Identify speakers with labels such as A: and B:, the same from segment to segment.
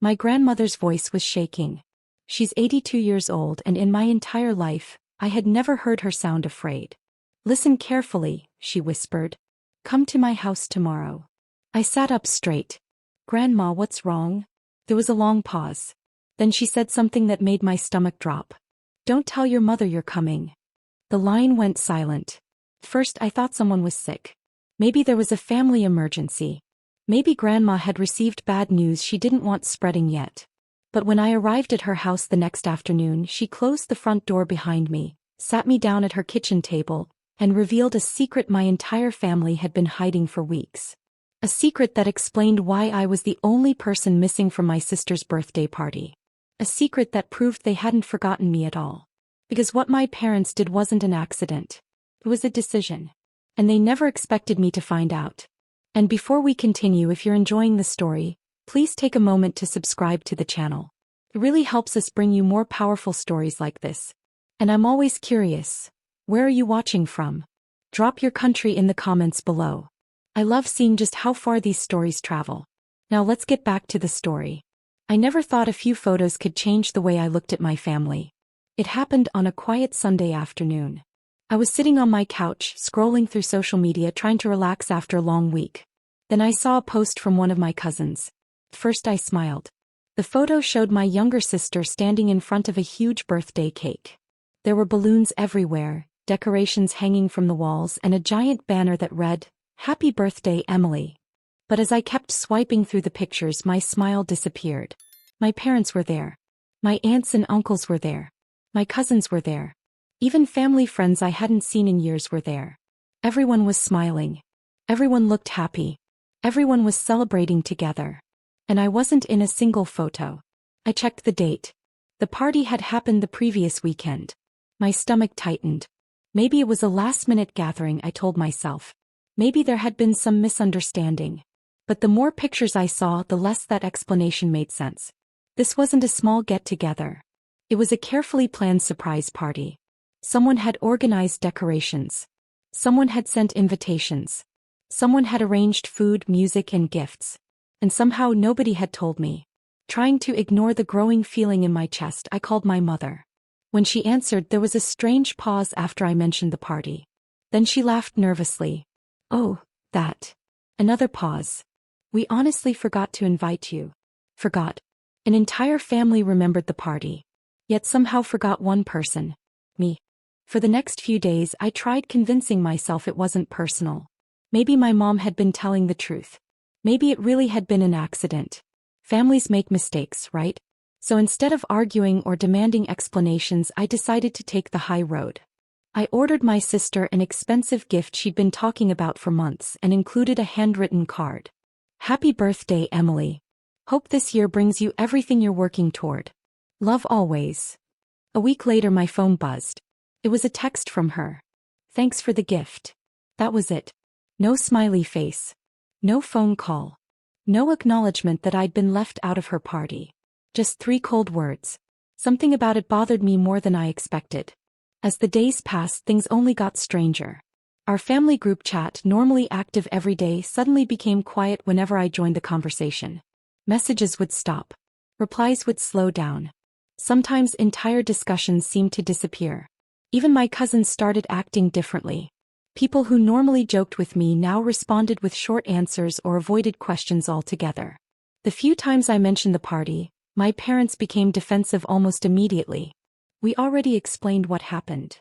A: My grandmother's voice was shaking. She's 82 years old, and in my entire life, I had never heard her sound afraid. Listen carefully, she whispered. Come to my house tomorrow. I sat up straight. Grandma, what's wrong? There was a long pause. Then she said something that made my stomach drop. Don't tell your mother you're coming. The line went silent. First I thought someone was sick. Maybe there was a family emergency. Maybe Grandma had received bad news she didn't want spreading yet. But when I arrived at her house the next afternoon, she closed the front door behind me, sat me down at her kitchen table, and revealed a secret my entire family had been hiding for weeks. A secret that explained why I was the only person missing from my sister's birthday party. A secret that proved they hadn't forgotten me at all. Because what my parents did wasn't an accident. It was a decision. And they never expected me to find out. And before we continue, if you're enjoying the story, please take a moment to subscribe to the channel. It really helps us bring you more powerful stories like this. And I'm always curious, where are you watching from? Drop your country in the comments below. I love seeing just how far these stories travel. Now let's get back to the story. I never thought a few photos could change the way I looked at my family. It happened on a quiet Sunday afternoon. I was sitting on my couch, scrolling through social media, trying to relax after a long week. Then I saw a post from one of my cousins. First I smiled. The photo showed my younger sister standing in front of a huge birthday cake. There were balloons everywhere, decorations hanging from the walls, and a giant banner that read, "Happy birthday, Emily." But as I kept swiping through the pictures, my smile disappeared. My parents were there. My aunts and uncles were there. My cousins were there. Even family friends I hadn't seen in years were there. Everyone was smiling. Everyone looked happy. Everyone was celebrating together. And I wasn't in a single photo. I checked the date. The party had happened the previous weekend. My stomach tightened. Maybe it was a last-minute gathering, I told myself. Maybe there had been some misunderstanding. But the more pictures I saw, the less that explanation made sense. This wasn't a small get-together. It was a carefully planned surprise party. Someone had organized decorations. Someone had sent invitations. Someone had arranged food, music, and gifts. And somehow nobody had told me. Trying to ignore the growing feeling in my chest, I called my mother. When she answered, there was a strange pause after I mentioned the party. Then she laughed nervously. "Oh, that." Another pause. "We honestly forgot to invite you." Forgot. An entire family remembered the party. Yet somehow forgot one person. Me. For the next few days I tried convincing myself it wasn't personal. Maybe my mom had been telling the truth. Maybe it really had been an accident. Families make mistakes, right? So instead of arguing or demanding explanations, I decided to take the high road. I ordered my sister an expensive gift she'd been talking about for months and included a handwritten card. "Happy birthday, Emily. Hope this year brings you everything you're working toward. Love always." A week later my phone buzzed. It was a text from her. "Thanks for the gift." That was it. No smiley face. No phone call. No acknowledgement that I'd been left out of her party. Just 3 cold words. Something about it bothered me more than I expected. As the days passed, things only got stranger. Our family group chat, normally active every day, suddenly became quiet whenever I joined the conversation. Messages would stop. Replies would slow down. Sometimes entire discussions seemed to disappear. Even my cousins started acting differently. People who normally joked with me now responded with short answers or avoided questions altogether. The few times I mentioned the party, my parents became defensive almost immediately. "We already explained what happened.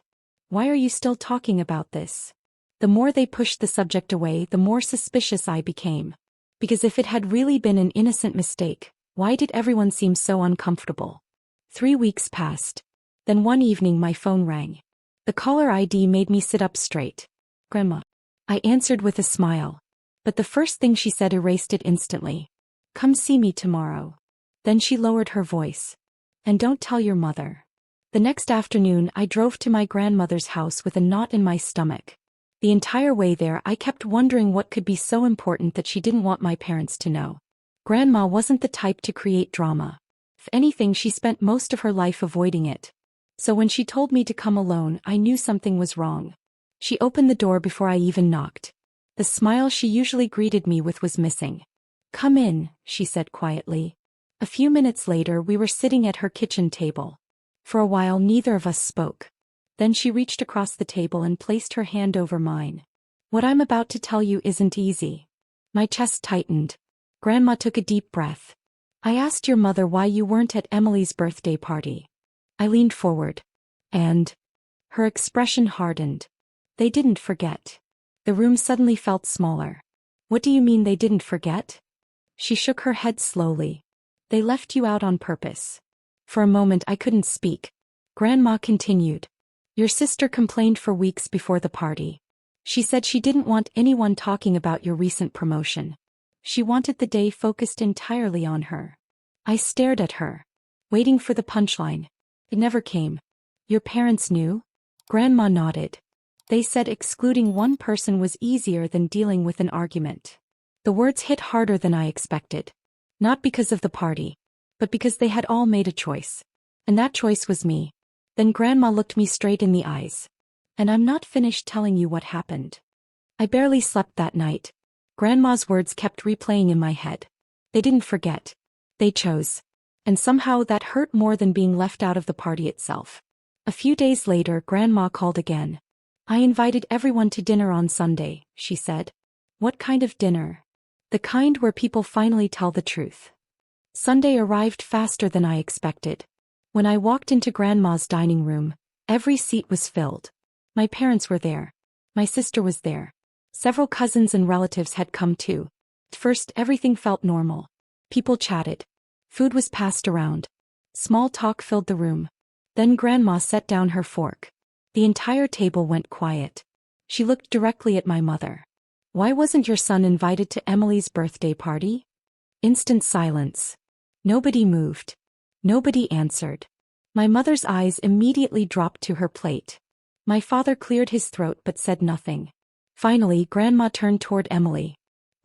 A: Why are you still talking about this?" The more they pushed the subject away, the more suspicious I became. Because if it had really been an innocent mistake, why did everyone seem so uncomfortable? 3 weeks passed. Then one evening my phone rang. The caller ID made me sit up straight. "Grandma." I answered with a smile. But the first thing she said erased it instantly. "Come see me tomorrow." Then she lowered her voice. "And don't tell your mother." The next afternoon I drove to my grandmother's house with a knot in my stomach. The entire way there I kept wondering what could be so important that she didn't want my parents to know. Grandma wasn't the type to create drama. If anything, she spent most of her life avoiding it. So when she told me to come alone, I knew something was wrong. She opened the door before I even knocked. The smile she usually greeted me with was missing. "Come in," she said quietly. A few minutes later we were sitting at her kitchen table. For a while neither of us spoke. Then she reached across the table and placed her hand over mine. What I'm about to tell you isn't easy. My chest tightened. Grandma took a deep breath. I asked your mother why you weren't at Emily's birthday party. I leaned forward. And her expression hardened. They didn't forget. The room suddenly felt smaller. What do you mean they didn't forget? She shook her head slowly. They left you out on purpose. For a moment I couldn't speak. Grandma continued. Your sister complained for weeks before the party. She said she didn't want anyone talking about your recent promotion. She wanted the day focused entirely on her. I stared at her, waiting for the punchline. It never came. Your parents knew? Grandma nodded. They said excluding one person was easier than dealing with an argument. The words hit harder than I expected. Not because of the party, but because they had all made a choice. And that choice was me. Then Grandma looked me straight in the eyes. And I'm not finished telling you what happened. I barely slept that night. Grandma's words kept replaying in my head. They didn't forget. They chose. And somehow that hurt more than being left out of the party itself. A few days later, Grandma called again. I invited everyone to dinner on Sunday, she said. What kind of dinner? The kind where people finally tell the truth. Sunday arrived faster than I expected. When I walked into Grandma's dining room, every seat was filled. My parents were there. My sister was there. Several cousins and relatives had come too. At first everything felt normal. People chatted. Food was passed around. Small talk filled the room. Then Grandma set down her fork. The entire table went quiet. She looked directly at my mother. Why wasn't your son invited to Emily's birthday party? Instant silence. Nobody moved. Nobody answered. My mother's eyes immediately dropped to her plate. My father cleared his throat but said nothing. Finally, Grandma turned toward Emily.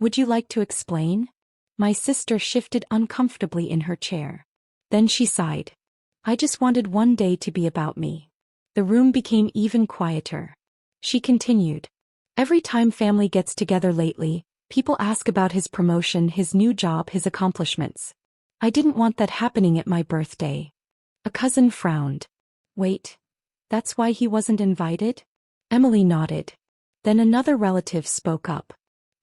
A: Would you like to explain? My sister shifted uncomfortably in her chair. Then she sighed. I just wanted one day to be about me. The room became even quieter. She continued. Every time family gets together lately, people ask about his promotion, his new job, his accomplishments. I didn't want that happening at my birthday. A cousin frowned. Wait, that's why he wasn't invited? Emily nodded. Then another relative spoke up.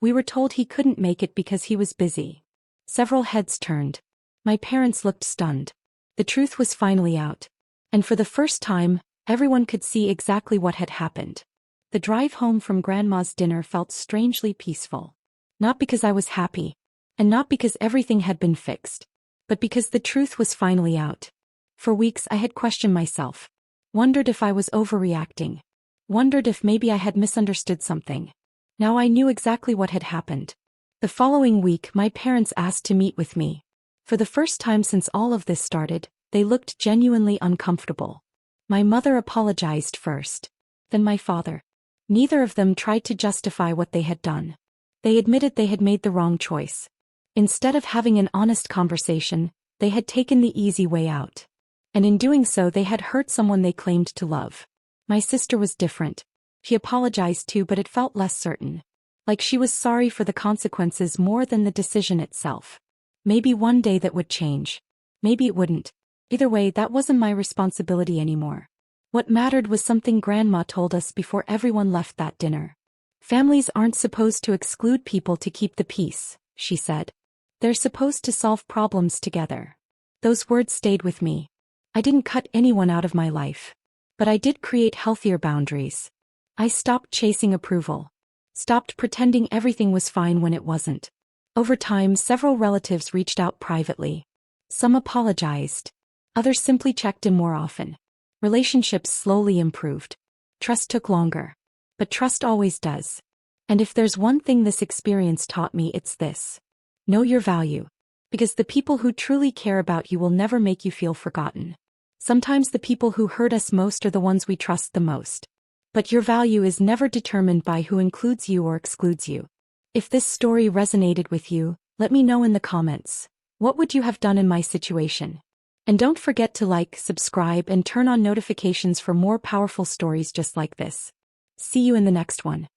A: We were told he couldn't make it because he was busy. Several heads turned. My parents looked stunned. The truth was finally out. And for the first time, everyone could see exactly what had happened. The drive home from Grandma's dinner felt strangely peaceful. Not because I was happy, and not because everything had been fixed, but because the truth was finally out. For weeks I had questioned myself. Wondered if I was overreacting. Wondered if maybe I had misunderstood something. Now I knew exactly what had happened. The following week my parents asked to meet with me. For the first time since all of this started, they looked genuinely uncomfortable. My mother apologized first. Then my father. Neither of them tried to justify what they had done. They admitted they had made the wrong choice. Instead of having an honest conversation, they had taken the easy way out. And in doing so they had hurt someone they claimed to love. My sister was different. She apologized too, but it felt less certain. Like she was sorry for the consequences more than the decision itself. Maybe one day that would change. Maybe it wouldn't. Either way, that wasn't my responsibility anymore. What mattered was something Grandma told us before everyone left that dinner. Families aren't supposed to exclude people to keep the peace, she said. They're supposed to solve problems together. Those words stayed with me. I didn't cut anyone out of my life. But I did create healthier boundaries. I stopped chasing approval. Stopped pretending everything was fine when it wasn't. Over time, several relatives reached out privately. Some apologized. Others simply checked in more often. Relationships slowly improved. Trust took longer. But trust always does. And if there's one thing this experience taught me, it's this. Know your value. Because the people who truly care about you will never make you feel forgotten. Sometimes the people who hurt us most are the ones we trust the most. But your value is never determined by who includes you or excludes you. If this story resonated with you, let me know in the comments. What would you have done in my situation? And don't forget to like, subscribe, and turn on notifications for more powerful stories just like this. See you in the next one.